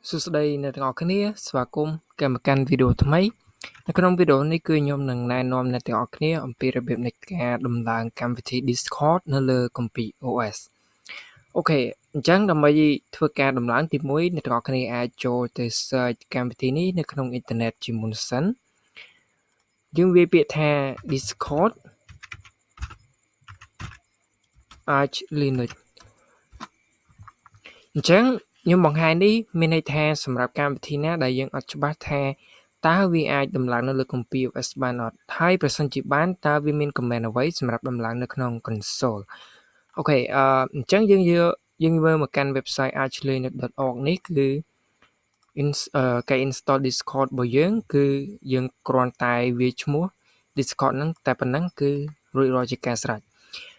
សួស្តីអ្នកទាំងអស់គ្នាស្វាគមន៍កម្មមកកាន់វីដេអូថ្មីនៅក្នុងវីដេអូនេះគឺខ្ញុំនឹងណែនាំអ្នកទាំងអស់គ្នាអំពីរបៀបនៃការដំឡើងកម្មវិធី Discord នៅលើ KOOMPI OS អូខេអញ្ចឹងដើម្បីធ្វើការដំឡើងទី1អ្នកទាំងអស់គ្នាអាចចូលទៅ search កម្មវិធីនេះនៅក្នុងអ៊ីនធឺណិតជាមុនសិនយើងវាយពាក្យថា Discord Arch Linux អញ្ចឹងខ្ញុំបង្ហាញនេះមានន័យថាសម្រាប់កម្មវិធីណាដែលយើងអត់ច្បាស់ថាតើវាអាចដំឡើងនៅលើ KOOMPI OS បានអត់ហើយប្រសិនជាបានតើវាមាន comment អ្វីសម្រាប់ដំឡើងនៅក្នុង console អូខេអញ្ចឹងយើងមើលមកកាន់ website archlinux.org នេះគឺការ install Discord របស់យើងគឺយើងគ្រាន់តែវាឈ្មោះ Discord ហ្នឹងតែប៉ុណ្ណឹងគឺរួចរាល់ជាការស្រេច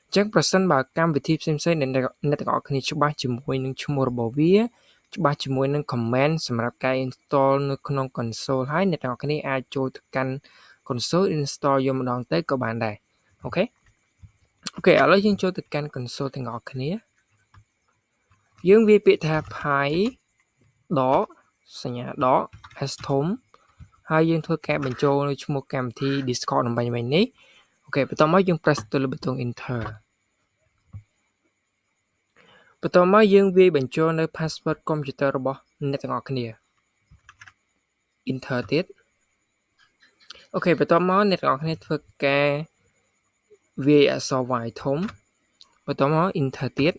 អញ្ចឹងប្រសិនបើកម្មវិធីផ្សេងៗអ្នកទាំងអស់គ្នាច្បាស់ជាមួយនឹងឈ្មោះរបស់វាច្បាស់ជាមួយនឹង comment សម្រាប់ការ install នៅក្នុង console ហើយអ្នកទាំងអស់គ្នាអាចចូលទៅកាន់ console install យកម្ដងទៅក៏បានដែរអូខេឥឡូវយើងចូលទៅកាន់ console ទាំងអស់គ្នាយើងវាយពាក្យថា pi ដកសញ្ញាដក s ធំហើយយើងធ្វើការបញ្ចូលនៅឈ្មោះកម្មវិធី Discord ដើម្បីនេះអូខេបន្ទាប់មកយើង press ទៅលើប៊ូតុង enter បន្ទាប់មកយើងវាយបញ្ចូលនៅ password កុំព្យូទ័ររបស់អ្នកទាំងអស់គ្នា enter ទៀតអូខេបន្ទាប់មកអ្នកទាំងអស់គ្នាធ្វើការវាយអក្សរ Y ធំបន្ទាប់មក enter ទៀត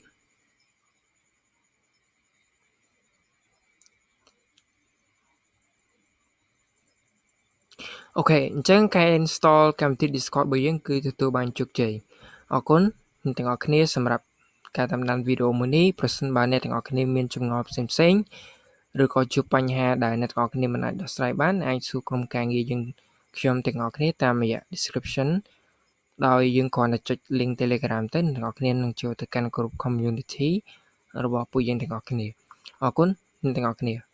អូខេអញ្ចឹងការ install កម្មវិធី Discord របស់យើងគឺទទួលបានជោគជ័យអរគុណអ្នកទាំងអស់គ្នាសម្រាប់ការតាមដានវីដេអូមួយនេះប្រសិនបើអ្នកទាំងអស់គ្នាមានចម្ងល់ផ្សេងៗឬក៏ជួបបញ្ហាដែលអ្នកទាំងអស់គ្នាមិនអាចដោះស្រាយបានអាចសួរក្រុមការងារយើងខ្ញុំទាំងអស់គ្នាតាមរយៈ description ដោយយើងគ្រាន់តែចុច link Telegram ទៅអ្នកទាំងអស់គ្នានឹងចូលទៅកាន់ group community របស់ពួកយើងទាំងអស់គ្នាអរគុណអ្នកទាំងអស់គ្នា